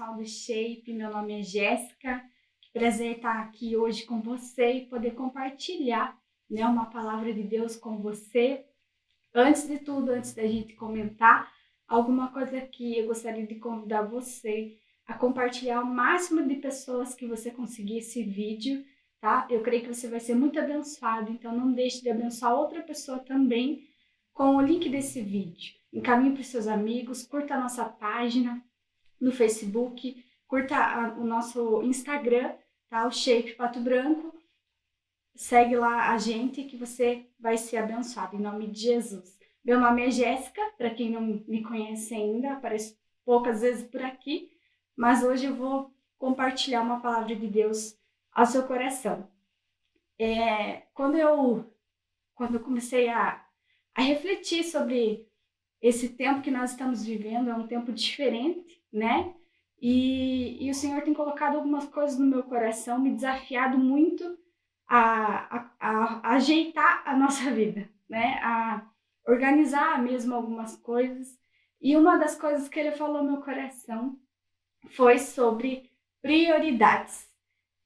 pessoal do Shape, meu nome é Jéssica. Que prazer estar aqui hoje com você e poder compartilhar, né, uma palavra de Deus com você. Antes de tudo, antes da gente comentar, alguma coisa que eu gostaria de convidar você a compartilhar o máximo de pessoas que você conseguir esse vídeo, tá? Eu creio que você vai ser muito abençoado, então não deixe de abençoar outra pessoa também com o link desse vídeo. Encaminhe para os seus amigos, curta a nossa página no Facebook, curta o nosso Instagram, tá? O Shape Pato Branco. Segue lá a gente que você vai ser abençoado, em nome de Jesus. Meu nome é Jéssica, para quem não me conhece ainda, apareço poucas vezes por aqui, mas hoje eu vou compartilhar uma palavra de Deus ao seu coração. Quando eu comecei a refletir sobre esse tempo que nós estamos vivendo, é um tempo diferente, né? E o Senhor tem colocado algumas coisas no meu coração, me desafiado muito a ajeitar a nossa vida, né? A organizar mesmo algumas coisas. E uma das coisas que Ele falou no meu coração foi sobre prioridades,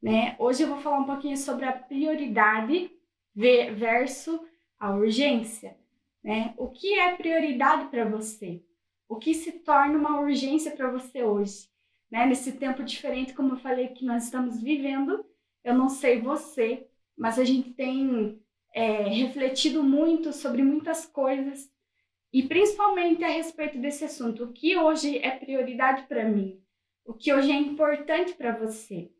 né? Hoje eu vou falar um pouquinho sobre a prioridade versus a urgência, né? O que é prioridade para você? O que se torna uma urgência para você hoje? Né? Nesse tempo diferente, como eu falei, que nós estamos vivendo, eu não sei você, mas a gente tem refletido muito sobre muitas coisas, e principalmente a respeito desse assunto. O que hoje é prioridade para mim? O que hoje é importante para você?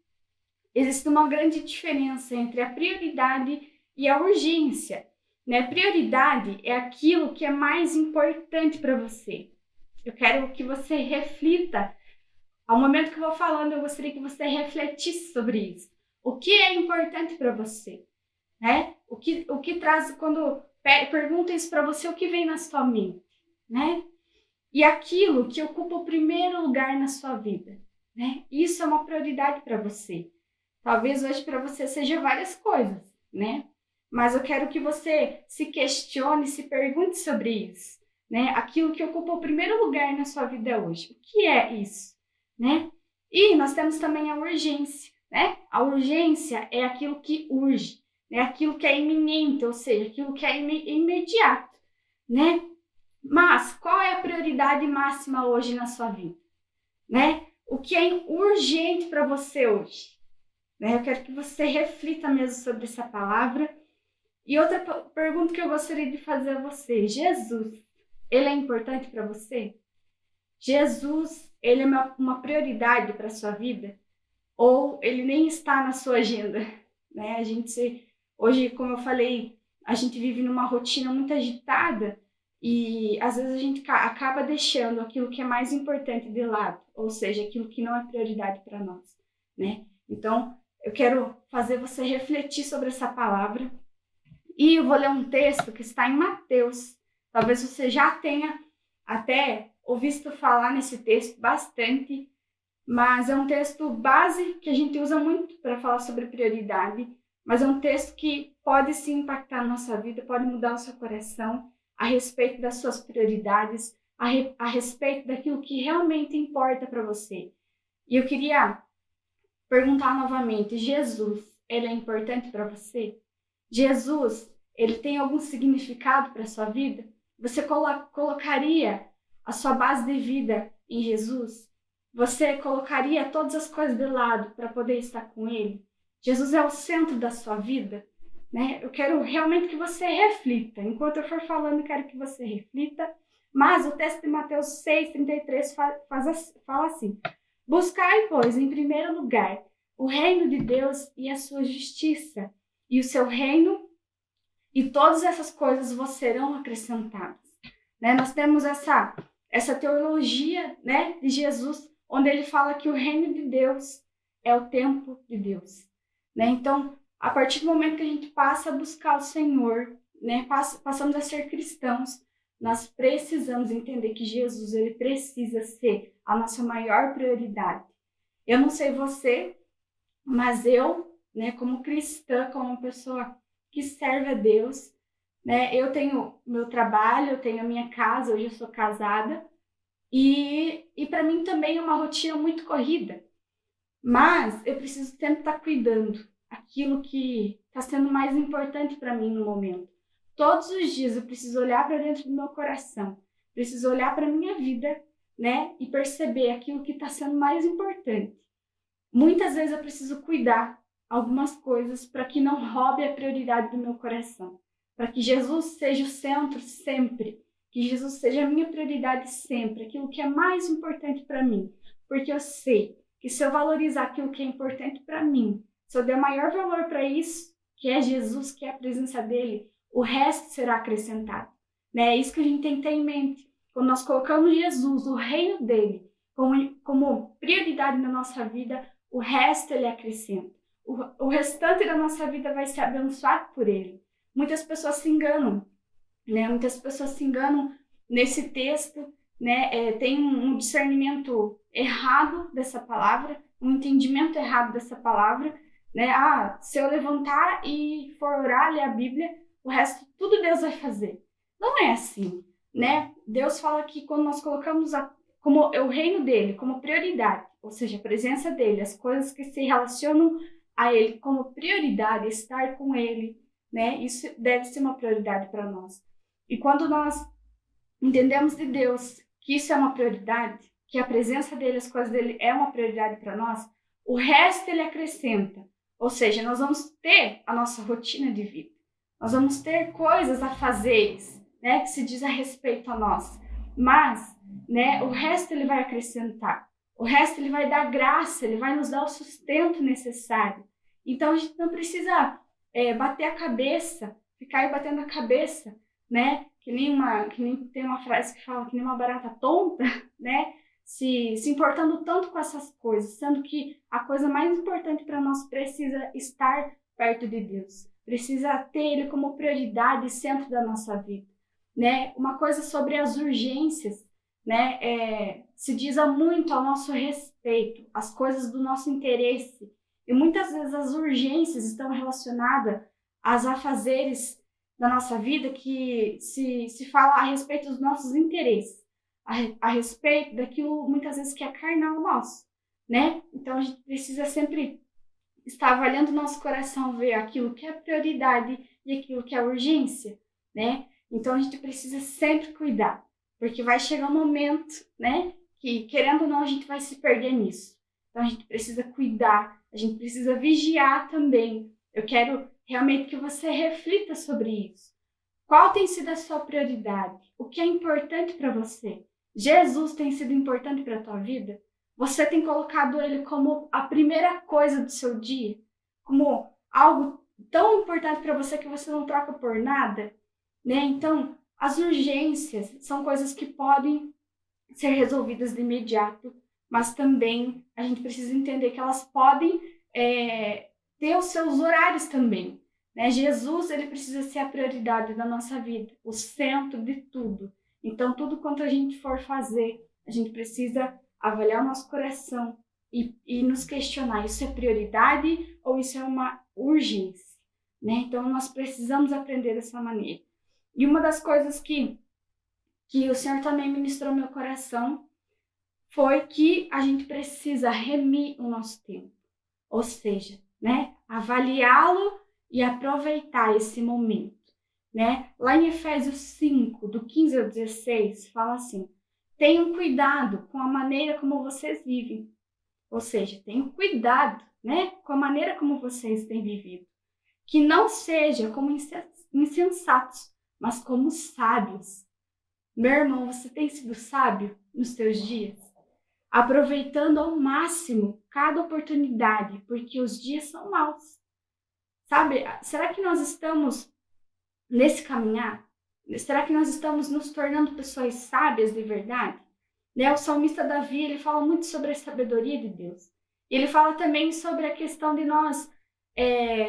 Existe uma grande diferença entre a prioridade e a urgência, né? Prioridade é aquilo que é mais importante para você. Eu quero que você reflita. Ao momento que eu vou falando, eu gostaria que você refletisse sobre isso. O que é importante para você, né? O que traz, quando pergunta isso para você, o que vem na sua mente, né? E aquilo que ocupa o primeiro lugar na sua vida, né? Isso é uma prioridade para você. Talvez hoje para você seja várias coisas, né? Mas eu quero que você se questione, se pergunte sobre isso, né? Aquilo que ocupa o primeiro lugar na sua vida hoje. O que é isso, né? E nós temos também a urgência, né? A urgência é aquilo que urge, né? Aquilo que é iminente, ou seja, aquilo que é imediato, né? Mas qual é a prioridade máxima hoje na sua vida, né? O que é urgente para você hoje? Eu quero que você reflita mesmo sobre essa palavra. E outra pergunta que eu gostaria de fazer a você: Jesus, ele é importante para você? Jesus, ele é uma prioridade para a sua vida? Ou ele nem está na sua agenda? Né? Hoje, como eu falei, a gente vive numa rotina muito agitada e às vezes a gente acaba deixando aquilo que é mais importante de lado, ou seja, aquilo que não é prioridade para nós, né? Então, eu quero fazer você refletir sobre essa palavra. E eu vou ler um texto que está em Mateus. Talvez você já tenha até ouvido falar nesse texto bastante, mas é um texto base que a gente usa muito para falar sobre prioridade, mas é um texto que pode sim impactar a nossa vida, pode mudar o seu coração a respeito das suas prioridades, a respeito daquilo que realmente importa para você. E eu queria perguntar novamente: Jesus, ele é importante para você? Jesus, ele tem algum significado para a sua vida? Você colocaria a sua base de vida em Jesus? Você colocaria todas as coisas de lado para poder estar com ele? Jesus é o centro da sua vida, né? Eu quero realmente que você reflita. Enquanto eu for falando, eu quero que você reflita. Mas o texto de Mateus 6,33 fala assim: buscai, pois, em primeiro lugar, o reino de Deus e a sua justiça, e o seu reino, e todas essas coisas vos serão acrescentadas. Né? Nós temos essa teologia, né, de Jesus, onde ele fala que o reino de Deus é o tempo de Deus. Né? Então, a partir do momento que a gente passa a buscar o Senhor, né, passamos a ser cristãos, nós precisamos entender que Jesus, ele precisa ser a nossa maior prioridade. Eu não sei você, mas eu, né, como cristã, como uma pessoa que serve a Deus, né, eu tenho meu trabalho, eu tenho a minha casa, hoje eu sou casada, E para mim também é uma rotina muito corrida. Mas eu preciso sempre estar cuidando aquilo que está sendo mais importante para mim no momento. Todos os dias eu preciso olhar para dentro do meu coração, preciso olhar para a minha vida, né? E perceber aquilo que está sendo mais importante. Muitas vezes eu preciso cuidar algumas coisas para que não roube a prioridade do meu coração. Para que Jesus seja o centro sempre. Que Jesus seja a minha prioridade sempre. Aquilo que é mais importante para mim. Porque eu sei que se eu valorizar aquilo que é importante para mim, se eu der maior valor para isso, que é Jesus, que é a presença dele, o resto será acrescentado. Né? É isso que a gente tem que ter em mente. Quando nós colocamos Jesus, o reino dele, como prioridade na nossa vida, o resto ele acrescenta. O restante da nossa vida vai ser abençoado por ele. Muitas pessoas se enganam, né? Muitas pessoas se enganam nesse texto, né? Tem um discernimento errado dessa palavra, um entendimento errado dessa palavra, né? Se eu levantar e for orar, ler a Bíblia, o resto tudo Deus vai fazer. Não é assim, né? Deus fala que quando nós colocamos como o reino dele como prioridade, ou seja, a presença dele, as coisas que se relacionam a ele como prioridade, estar com ele, né? Isso deve ser uma prioridade para nós. E quando nós entendemos de Deus que isso é uma prioridade, que a presença dele, as coisas dele é uma prioridade para nós, o resto ele acrescenta. Ou seja, nós vamos ter a nossa rotina de vida. Nós vamos ter coisas a fazer, né, que se diz a respeito a nós. Mas, né, o resto ele vai acrescentar. O resto ele vai dar graça, ele vai nos dar o sustento necessário. Então a gente não precisa bater a cabeça, ficar aí batendo a cabeça, né? Que nem tem uma frase que fala que nem uma barata tonta, né? Se importando tanto com essas coisas, sendo que a coisa mais importante para nós precisa estar perto de Deus. Precisa ter ele como prioridade e centro da nossa vida, né? Uma coisa sobre as urgências, né? Se diz muito ao nosso respeito, as coisas do nosso interesse. E muitas vezes as urgências estão relacionadas aos afazeres da nossa vida que se fala a respeito dos nossos interesses, a respeito daquilo muitas vezes que é carnal nosso, né? Então a gente precisa sempre estar avaliando o nosso coração, ver aquilo que é prioridade e aquilo que é urgência, né? Então a gente precisa sempre cuidar, porque vai chegar um momento, né, que querendo ou não a gente vai se perder nisso. Então a gente precisa cuidar, a gente precisa vigiar também. Eu quero realmente que você reflita sobre isso. Qual tem sido a sua prioridade? O que é importante para você? Jesus tem sido importante para a tua vida? Você tem colocado ele como a primeira coisa do seu dia? Como algo tão importante para você que você não troca por nada? Né? Então, as urgências são coisas que podem ser resolvidas de imediato, mas também a gente precisa entender que elas podem ter os seus horários também. Né? Jesus ele precisa ser a prioridade da nossa vida, o centro de tudo. Então, tudo quanto a gente for fazer, a gente precisa avaliar o nosso coração e nos questionar, isso é prioridade ou isso é uma urgência? Né? Então, nós precisamos aprender dessa maneira. E uma das coisas que o Senhor também ministrou no meu coração foi que a gente precisa remir o nosso tempo. Ou seja, né, avaliá-lo e aproveitar esse momento. Né? Lá em Efésios 5, do 15 ao 16, fala assim: tenham cuidado com a maneira como vocês vivem. Ou seja, tenham cuidado, né, com a maneira como vocês têm vivido. Que não seja como insensatos, mas como sábios. Meu irmão, você tem sido sábio nos teus dias? Aproveitando ao máximo cada oportunidade, porque os dias são maus. Sabe, será que nós estamos nesse caminhar? Será que nós estamos nos tornando pessoas sábias de verdade? Né? O salmista Davi, ele fala muito sobre a sabedoria de Deus. Ele fala também sobre a questão de nós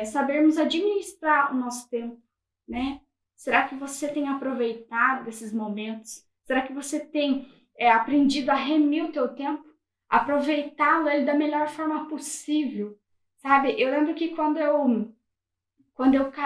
sabermos administrar o nosso tempo, né? Será que você tem aproveitado esses momentos? Será que você tem aprendido a remir o teu tempo? Aproveitá-lo da melhor forma possível, sabe? Eu lembro que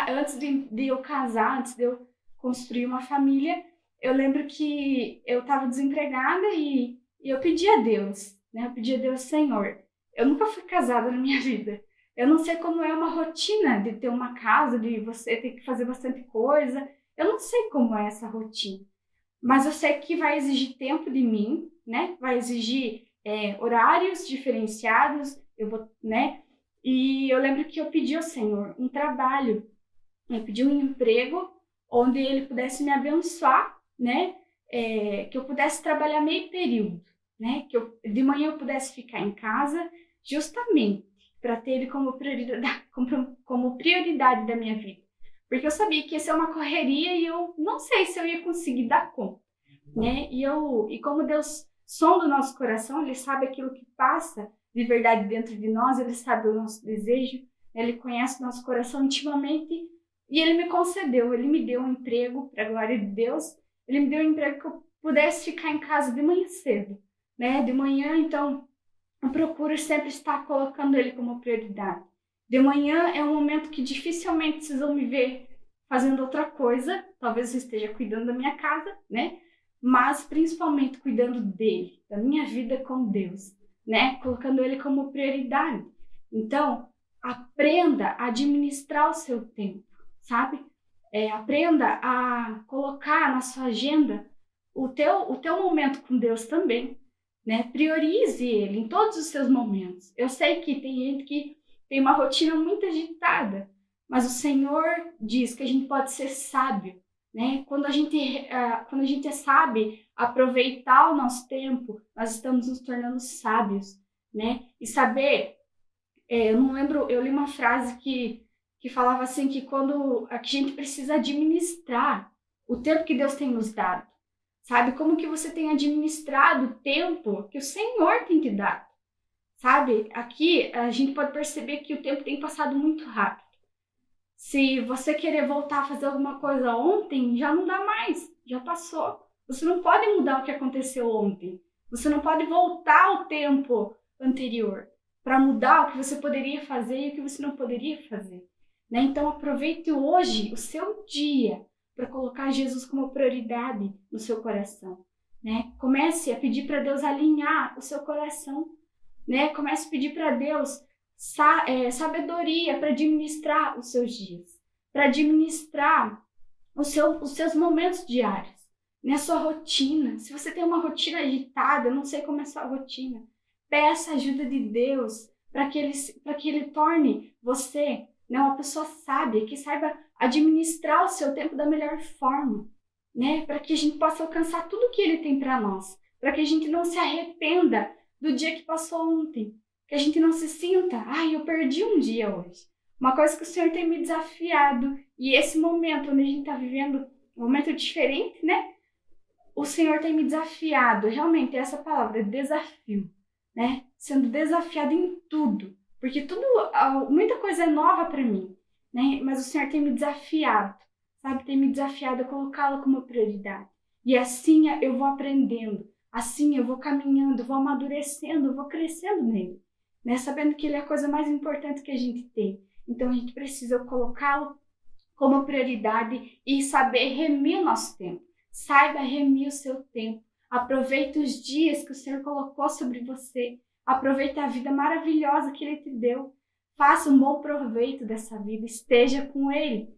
antes de eu casar, antes de eu construir uma família, eu lembro que eu estava desempregada e eu pedi a Deus, né? Eu pedi a Deus, Senhor, eu nunca fui casada na minha vida. Eu não sei como é uma rotina de ter uma casa, de você ter que fazer bastante coisa. Eu não sei como é essa rotina. Mas eu sei que vai exigir tempo de mim, né? Vai exigir horários diferenciados, eu vou, né? E eu lembro que eu pedi ao Senhor um trabalho, eu pedi um emprego onde Ele pudesse me abençoar, né? Que eu pudesse trabalhar meio período, né? Que de manhã eu pudesse ficar em casa, justamente para ter Ele como prioridade da minha vida. Porque eu sabia que ia ser uma correria e eu não sei se eu ia conseguir dar conta, né? E como Deus sonda o nosso coração, Ele sabe aquilo que passa de verdade dentro de nós, Ele sabe o nosso desejo, Ele conhece o nosso coração intimamente e Ele me concedeu, Ele me deu um emprego, para a glória de Deus, Ele me deu um emprego que eu pudesse ficar em casa de manhã cedo, né? De manhã, então, eu procuro sempre estar colocando Ele como prioridade. De manhã é um momento que dificilmente vocês vão me ver fazendo outra coisa. Talvez eu esteja cuidando da minha casa, né? Mas principalmente cuidando dele, da minha vida com Deus, né? Colocando Ele como prioridade. Então, aprenda a administrar o seu tempo, sabe? Aprenda a colocar na sua agenda o teu momento com Deus também, né? Priorize Ele em todos os seus momentos. Eu sei que tem gente que tem uma rotina muito agitada, mas o Senhor diz que a gente pode ser sábio, né? Quando a gente sabe aproveitar o nosso tempo, nós estamos nos tornando sábios, né? E saber, eu não lembro, eu li uma frase que falava assim que quando a gente precisa administrar o tempo que Deus tem nos dado, sabe? Como que você tem administrado o tempo que o Senhor tem te dado, sabe? Aqui a gente pode perceber que o tempo tem passado muito rápido. Se você querer voltar a fazer alguma coisa ontem, já não dá mais, já passou. Você não pode mudar o que aconteceu ontem. Você não pode voltar ao tempo anterior para mudar o que você poderia fazer e o que você não poderia fazer, né? Então aproveite hoje, o seu dia, para colocar Jesus como prioridade no seu coração, né? Comece a pedir para Deus alinhar o seu coração, né? Comece a pedir para Deus sabedoria para administrar os seus dias, para administrar os seus momentos diários, né? A sua rotina. Se você tem uma rotina agitada, eu não sei como é a sua rotina, peça a ajuda de Deus para que ele torne você, né, uma pessoa sábia, que saiba administrar o seu tempo da melhor forma, né? Para que a gente possa alcançar tudo que Ele tem para nós, para que a gente não se arrependa do dia que passou ontem, que a gente não se sinta, eu perdi um dia hoje. Uma coisa que o Senhor tem me desafiado, e esse momento onde a gente está vivendo, um momento diferente, né? O Senhor tem me desafiado, realmente essa palavra, desafio, né? Sendo desafiado em tudo, porque muita coisa é nova para mim, né? Mas o Senhor tem me desafiado, sabe? Tem me desafiado a colocá-lo como prioridade. E assim eu vou aprendendo, assim eu vou caminhando, vou amadurecendo, vou crescendo nele, né? Sabendo que ele é a coisa mais importante que a gente tem. Então a gente precisa colocá-lo como prioridade e saber remir o nosso tempo. Saiba remir o seu tempo. Aproveite os dias que o Senhor colocou sobre você. Aproveite a vida maravilhosa que Ele te deu. Faça um bom proveito dessa vida. Esteja com Ele.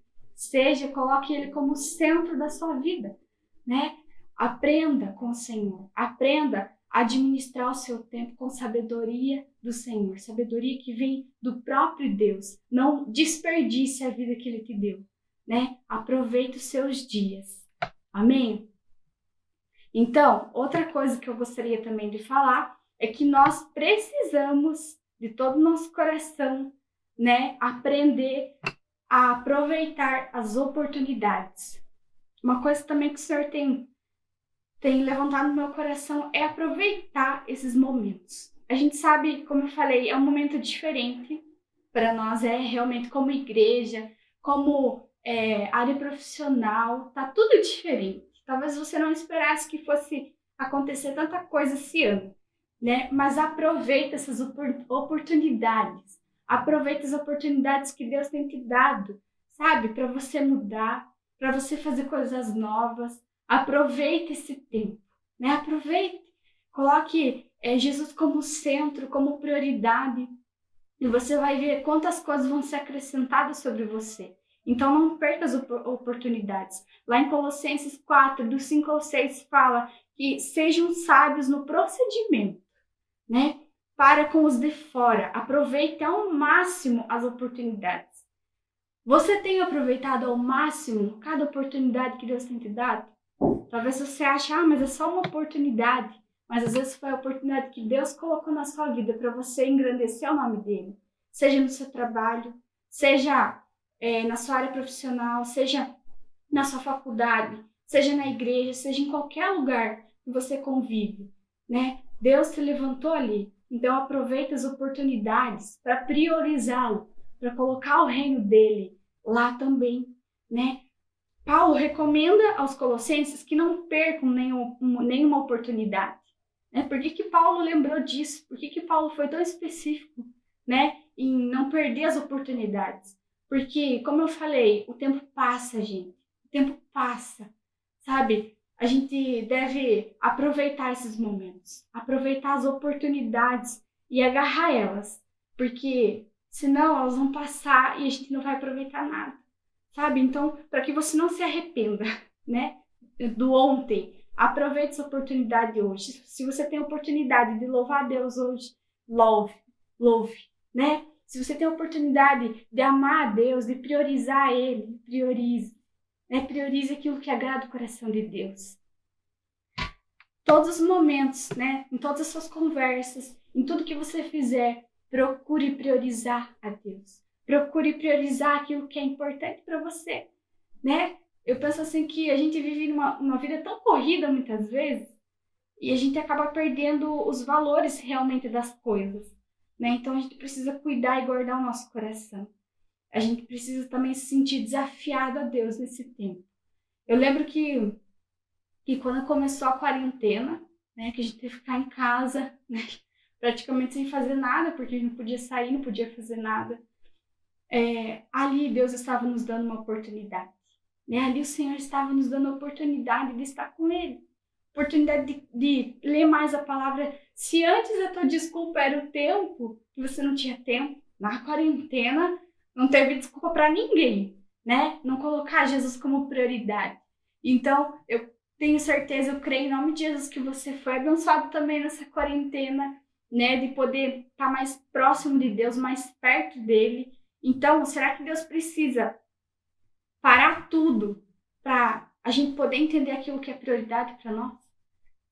Coloque Ele como centro da sua vida, né? Aprenda com o Senhor. Aprenda a administrar o seu tempo com sabedoria do Senhor. Sabedoria que vem do próprio Deus. Não desperdice a vida que Ele te deu, né? Aproveite os seus dias. Amém? Então, outra coisa que eu gostaria também de falar é que nós precisamos, de todo o nosso coração, né, aprender a aproveitar as oportunidades. Uma coisa também que o Senhor tem levantado no meu coração é aproveitar esses momentos. A gente sabe, como eu falei, é um momento diferente para nós, é realmente como igreja, como área profissional, tá tudo diferente. Talvez você não esperasse que fosse acontecer tanta coisa esse ano, né? Mas aproveita essas oportunidades. Aproveita as oportunidades que Deus tem te dado, sabe? Para você mudar, para você fazer coisas novas, Aproveite esse tempo, né? Aproveite, coloque Jesus como centro, como prioridade, e você vai ver quantas coisas vão ser acrescentadas sobre você. Então não perca as oportunidades. Lá em Colossenses 4, do 5 ao 6, fala que sejam sábios no procedimento, né? Para com os de fora. Aproveite ao máximo as oportunidades. Você tem aproveitado ao máximo cada oportunidade que Deus tem te dado? Talvez você ache, mas é só uma oportunidade. Mas às vezes foi a oportunidade que Deus colocou na sua vida para você engrandecer o nome dele. Seja no seu trabalho, seja na sua área profissional, seja na sua faculdade, seja na igreja, seja em qualquer lugar que você convive, né? Deus te levantou ali. Então aproveita as oportunidades para priorizá-lo, para colocar o reino dele lá também, né? Paulo recomenda aos colossenses que não percam nenhuma oportunidade, né? Por que Paulo lembrou disso? Por que Paulo foi tão específico, né, em não perder as oportunidades? Porque, como eu falei, o tempo passa, gente. O tempo passa, sabe? A gente deve aproveitar esses momentos, aproveitar as oportunidades e agarrar elas, porque senão elas vão passar e a gente não vai aproveitar nada, sabe? Então, para que você não se arrependa, né, do ontem, aproveite essa oportunidade hoje. Se você tem a oportunidade de louvar a Deus hoje, louve, né? Se você tem a oportunidade de amar a Deus, de priorizar Ele, priorize, né? Priorize aquilo que agrada o coração de Deus. Todos os momentos, né? Em todas as suas conversas, em tudo que você fizer, procure priorizar a Deus. Procure priorizar aquilo que é importante para você, né? Eu penso assim que a gente vive uma vida tão corrida muitas vezes e a gente acaba perdendo os valores realmente das coisas, né? Então a gente precisa cuidar e guardar o nosso coração. A gente precisa também se sentir desafiado a Deus nesse tempo. Eu lembro que quando começou a quarentena, né, que a gente teve que ficar em casa, né, praticamente sem fazer nada, porque a gente não podia sair, não podia fazer nada. Ali Deus estava nos dando uma oportunidade. Né? Ali o Senhor estava nos dando a oportunidade de estar com Ele. Oportunidade de ler mais a palavra. Se antes a tua desculpa era o tempo, que você não tinha tempo, na quarentena não teve desculpa para ninguém, né? Não colocar Jesus como prioridade. Então, eu tenho certeza, eu creio em nome de Jesus que você foi abençoado também nessa quarentena, né? De poder estar mais próximo de Deus, mais perto dele. Então, será que Deus precisa parar tudo para a gente poder entender aquilo que é prioridade para nós?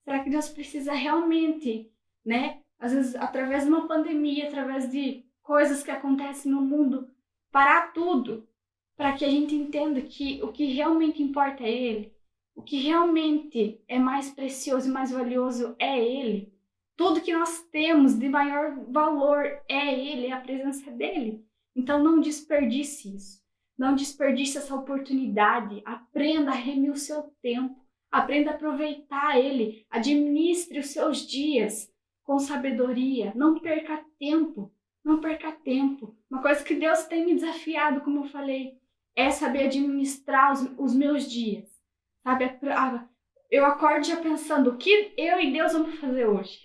Será que Deus precisa realmente, né? Às vezes, através de uma pandemia, através de coisas que acontecem no mundo, parar tudo para que a gente entenda que o que realmente importa é Ele, o que realmente é mais precioso e mais valioso é Ele. Tudo que nós temos de maior valor é Ele, é a presença dEle. Então não desperdice isso. Não desperdice essa oportunidade. Aprenda a remir o seu tempo. Aprenda a aproveitar ele. Administre os seus dias com sabedoria. Não perca tempo. Não perca tempo. Uma coisa que Deus tem me desafiado, como eu falei, é saber administrar os meus dias. Sabe? Eu acordo já pensando o que eu e Deus vamos fazer hoje.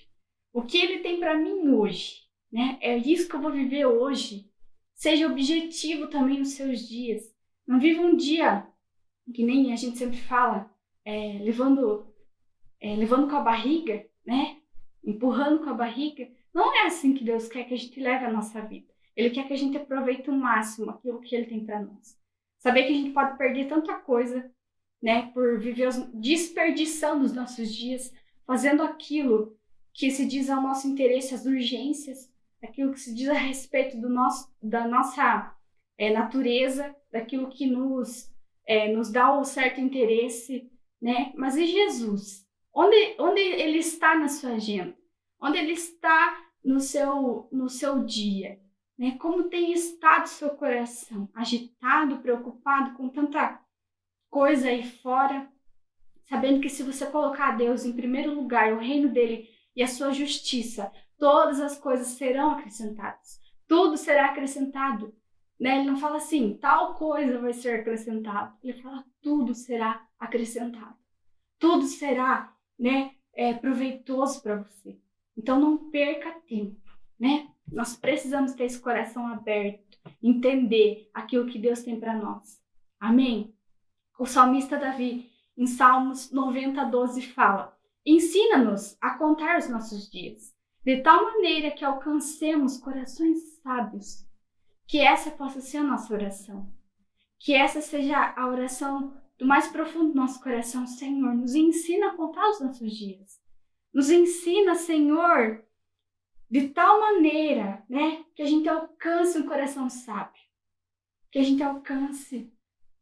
O que Ele tem para mim hoje. Né? É isso que eu vou viver hoje. Seja objetivo também nos seus dias. Não viva um dia, que nem a gente sempre fala, levando com a barriga, né? Empurrando com a barriga. Não é assim que Deus quer que a gente leve a nossa vida. Ele quer que a gente aproveite o máximo aquilo que Ele tem para nós. Saber que a gente pode perder tanta coisa, né? Por viver desperdiçando os nossos dias, fazendo aquilo que se diz ao nosso interesse, as urgências, aquilo que se diz a respeito da nossa natureza, daquilo que nos dá um certo interesse, né? Mas e Jesus? Onde Ele está na sua agenda? Onde Ele está no seu dia? Né? Como tem estado o seu coração? Agitado, preocupado com tanta coisa aí fora? Sabendo que se você colocar Deus em primeiro lugar, o reino dele e a sua justiça, todas as coisas serão acrescentadas. Tudo será acrescentado. Né? Ele não fala assim, tal coisa vai ser acrescentado. Ele fala, tudo será acrescentado. tudo será, né, proveitoso para você. Então não perca tempo, né? Nós precisamos ter esse coração aberto, entender aquilo que Deus tem para nós. Amém? O salmista Davi, em Salmos 90:12, fala: ensina-nos a contar os nossos dias, de tal maneira que alcancemos corações sábios. Que essa possa ser a nossa oração. Que essa seja a oração do mais profundo do nosso coração. Senhor, nos ensina a contar os nossos dias. Nos ensina, Senhor, de tal maneira, né, que a gente alcance um coração sábio. Que a gente alcance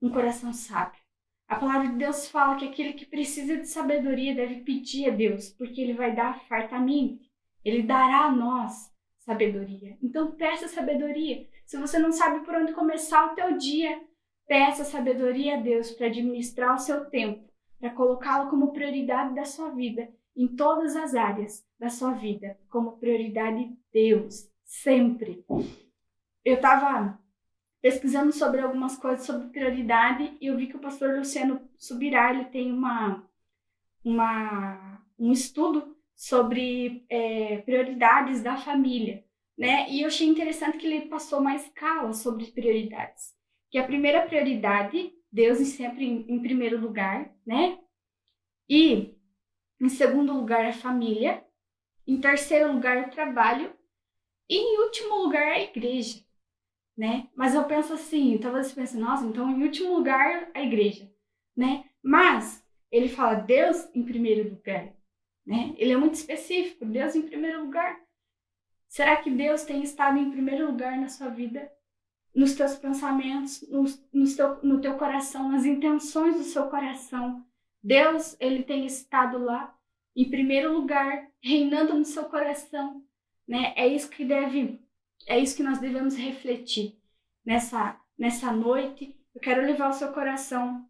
um coração sábio. A palavra de Deus fala que aquele que precisa de sabedoria deve pedir a Deus, porque Ele vai dar fartamente. Ele dará a nós sabedoria. Então peça sabedoria. Se você não sabe por onde começar o teu dia, peça sabedoria a Deus para administrar o seu tempo, para colocá-lo como prioridade da sua vida, em todas as áreas da sua vida, como prioridade Deus, sempre. Eu estava pesquisando sobre algumas coisas sobre prioridade e eu vi que o pastor Luciano Subirá, ele tem um estudo sobre prioridades da família, né? E eu achei interessante que ele passou uma escala sobre prioridades. Que a primeira prioridade, Deus sempre em primeiro lugar, né? E em segundo lugar, a família. Em terceiro lugar, o trabalho. E em último lugar, a igreja, né? Mas eu penso assim, talvez você pense, nossa, então em último lugar, a igreja, né? Mas ele fala Deus em primeiro lugar, né? Ele é muito específico, Deus em primeiro lugar. Será que Deus tem estado em primeiro lugar na sua vida? Nos teus pensamentos, no teu coração, nas intenções do seu coração? Deus, ele tem estado lá em primeiro lugar, reinando no seu coração, né? É isso que nós devemos refletir nessa noite. Eu quero levar ao seu coração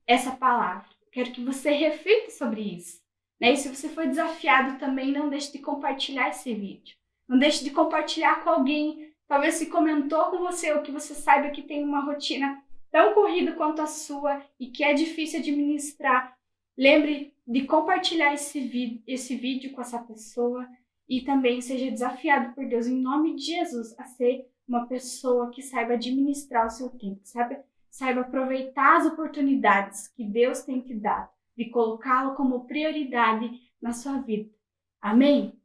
essa palavra. Eu quero que você reflita sobre isso, né? E se você foi desafiado também, não deixe de compartilhar esse vídeo. Não deixe de compartilhar com alguém, talvez se comentou com você, ou que você saiba que tem uma rotina tão corrida quanto a sua e que é difícil administrar. Lembre de compartilhar esse vídeo com essa pessoa e também seja desafiado por Deus, em nome de Jesus, a ser uma pessoa que saiba administrar o seu tempo, saiba aproveitar as oportunidades que Deus tem te dado, de colocá-lo como prioridade na sua vida. Amém?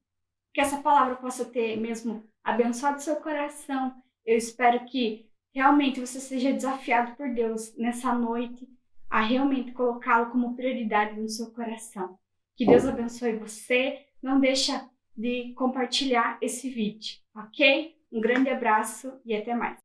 Que essa palavra possa ter mesmo abençoado seu coração. Eu espero que realmente você seja desafiado por Deus nessa noite a realmente colocá-lo como prioridade no seu coração. Que Deus abençoe você. Não deixa de compartilhar esse vídeo, ok? Um grande abraço e até mais.